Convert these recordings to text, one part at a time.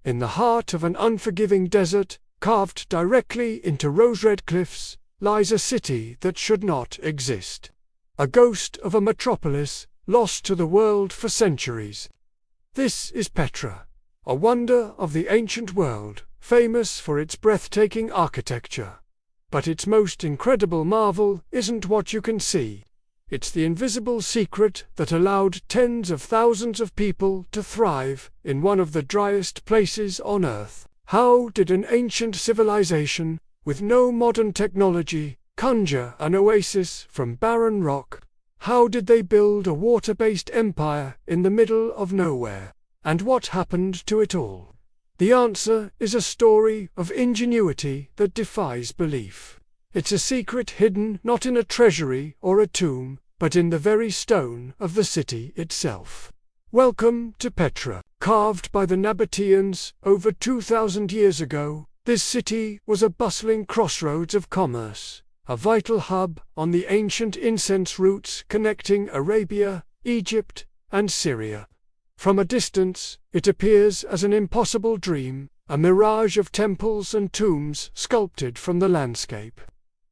In the heart of an unforgiving desert, carved directly into rose-red cliffs, lies a city that should not exist. A ghost of a metropolis, lost to the world for centuries. This is Petra, a wonder of the ancient world, famous for its breathtaking architecture. But its most incredible marvel isn't what you can see. It's the invisible secret that allowed tens of thousands of people to thrive in one of the driest places on Earth. How did an ancient civilization, with no modern technology, conjure an oasis from barren rock? How did they build a water-based empire in the middle of nowhere? And what happened to it all? The answer is a story of ingenuity that defies belief. It's a secret hidden not in a treasury or a tomb, but in the very stone of the city itself. Welcome to Petra. Carved by the Nabateans over 2,000 years ago, this city was a bustling crossroads of commerce, a vital hub on the ancient incense routes connecting Arabia, Egypt, and Syria. From a distance, it appears as an impossible dream, a mirage of temples and tombs sculpted from the landscape.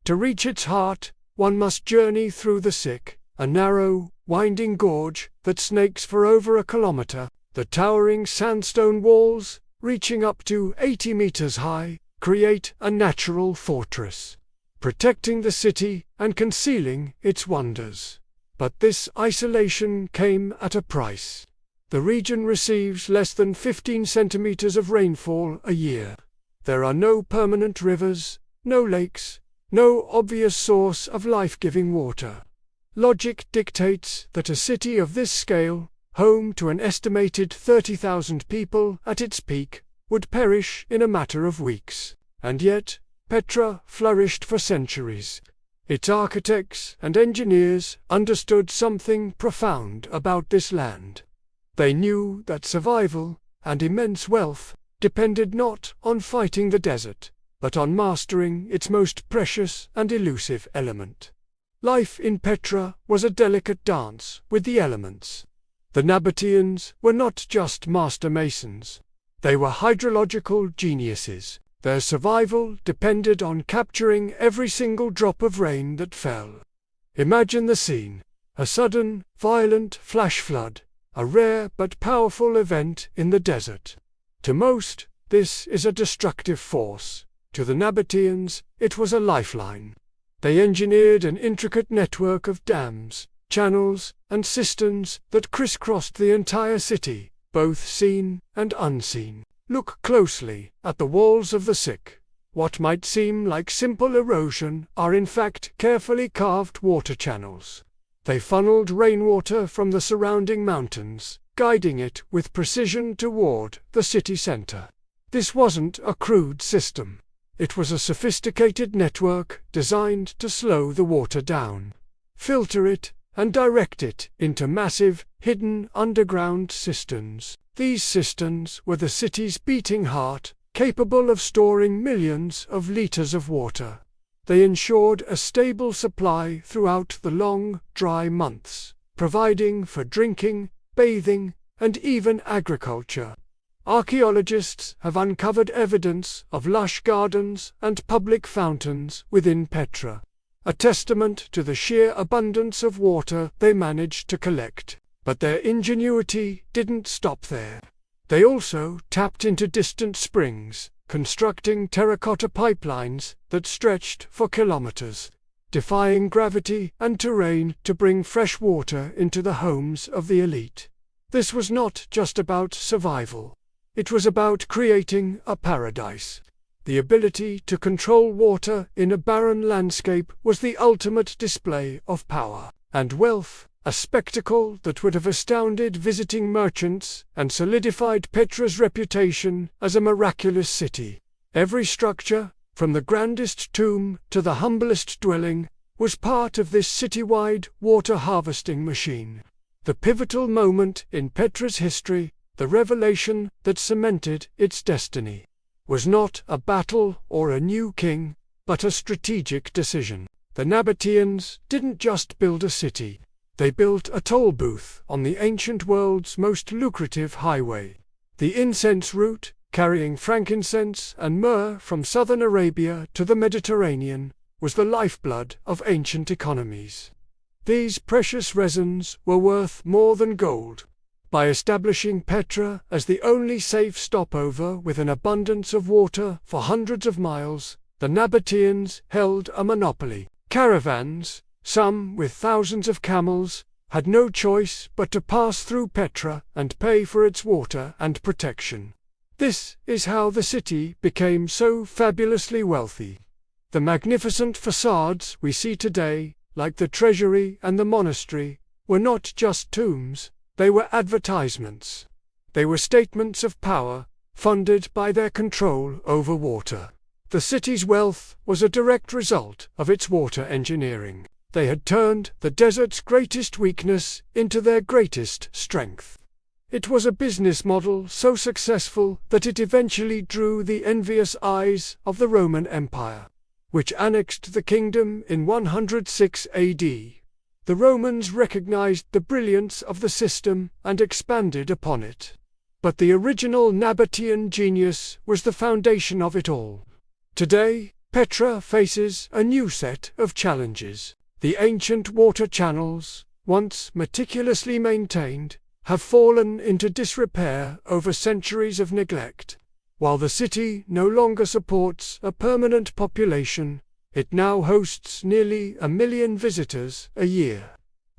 To reach its heart, one must journey through the Sick, a narrow, winding gorge that snakes for over a kilometer. The towering sandstone walls, reaching up to 80 meters high, create a natural fortress, protecting the city and concealing its wonders. But this isolation came at a price. The region receives less than 15 centimeters of rainfall a year. There are no permanent rivers, no lakes, no obvious source of life-giving water. Logic dictates that a city of this scale, home to an estimated 30,000 people at its peak, would perish in a matter of weeks. And yet, Petra flourished for centuries. Its architects and engineers understood something profound about this land. They knew that survival and immense wealth depended not on fighting the desert, but on mastering its most precious and elusive element. Life in Petra was a delicate dance with the elements. The Nabateans were not just master masons. They were hydrological geniuses. Their survival depended on capturing every single drop of rain that fell. Imagine the scene: a sudden, violent flash flood, a rare but powerful event in the desert. To most, this is a destructive force. To the Nabateans, it was a lifeline. They engineered an intricate network of dams, channels, and cisterns that crisscrossed the entire city, both seen and unseen. Look closely at the walls of the Sick. What might seem like simple erosion are in fact carefully carved water channels. They funneled rainwater from the surrounding mountains, guiding it with precision toward the city center. This wasn't a crude system. It was a sophisticated network designed to slow the water down, filter it, and direct it into massive, hidden underground cisterns. These cisterns were the city's beating heart, capable of storing millions of liters of water. They ensured a stable supply throughout the long, dry months, providing for drinking, bathing, and even agriculture. Archaeologists have uncovered evidence of lush gardens and public fountains within Petra, a testament to the sheer abundance of water they managed to collect. But their ingenuity didn't stop there. They also tapped into distant springs, constructing terracotta pipelines that stretched for kilometers, defying gravity and terrain to bring fresh water into the homes of the elite. This was not just about survival. It was about creating a paradise. The ability to control water in a barren landscape was the ultimate display of power and wealth, a spectacle that would have astounded visiting merchants and solidified Petra's reputation as a miraculous city. Every structure, from the grandest tomb to the humblest dwelling, was part of this citywide water harvesting machine. The pivotal moment in Petra's history, the revelation that cemented its destiny, was not a battle or a new king, but a strategic decision. The Nabateans didn't just build a city. They built a toll booth on the ancient world's most lucrative highway. The incense route, carrying frankincense and myrrh from southern Arabia to the Mediterranean, was the lifeblood of ancient economies. These precious resins were worth more than gold. By establishing Petra as the only safe stopover with an abundance of water for hundreds of miles, the Nabateans held a monopoly. Caravans, some with thousands of camels, had no choice but to pass through Petra and pay for its water and protection. This is how the city became so fabulously wealthy. The magnificent facades we see today, like the treasury and the monastery, were not just tombs, they were advertisements. They were statements of power, funded by their control over water. The city's wealth was a direct result of its water engineering. They had turned the desert's greatest weakness into their greatest strength. It was a business model so successful that it eventually drew the envious eyes of the Roman Empire, which annexed the kingdom in 106 AD. The Romans recognized the brilliance of the system and expanded upon it. But the original Nabatean genius was the foundation of it all. Today, Petra faces a new set of challenges. The ancient water channels, once meticulously maintained, have fallen into disrepair over centuries of neglect. While the city no longer supports a permanent population, it now hosts nearly 1 million visitors a year.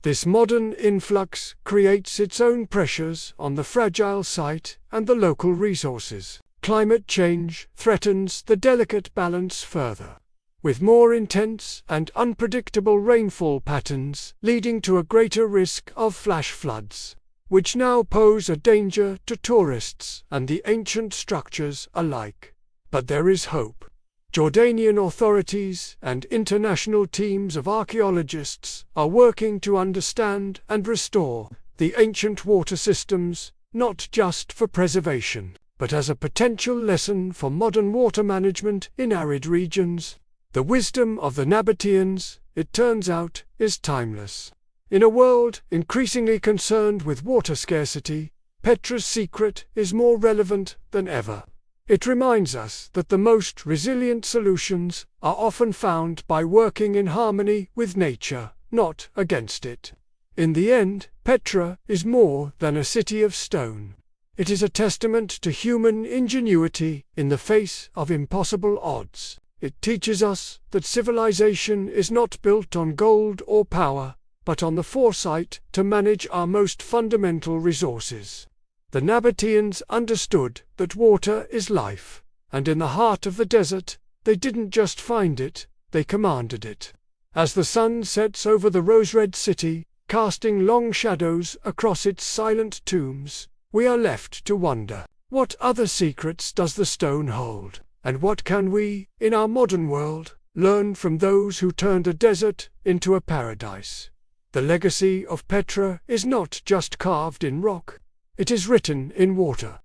This modern influx creates its own pressures on the fragile site and the local resources. Climate change threatens the delicate balance further, with more intense and unpredictable rainfall patterns leading to a greater risk of flash floods, which now pose a danger to tourists and the ancient structures alike. But there is hope. Jordanian authorities and international teams of archaeologists are working to understand and restore the ancient water systems, not just for preservation, but as a potential lesson for modern water management in arid regions. The wisdom of the Nabateans, it turns out, is timeless. In a world increasingly concerned with water scarcity, Petra's secret is more relevant than ever. It reminds us that the most resilient solutions are often found by working in harmony with nature, not against it. In the end, Petra is more than a city of stone. It is a testament to human ingenuity in the face of impossible odds. It teaches us that civilization is not built on gold or power, but on the foresight to manage our most fundamental resources. The Nabateans understood that water is life, and in the heart of the desert, they didn't just find it, they commanded it. As the sun sets over the rose-red city, casting long shadows across its silent tombs, we are left to wonder, what other secrets does the stone hold, and what can we, in our modern world, learn from those who turned a desert into a paradise? The legacy of Petra is not just carved in rock. It is written in water.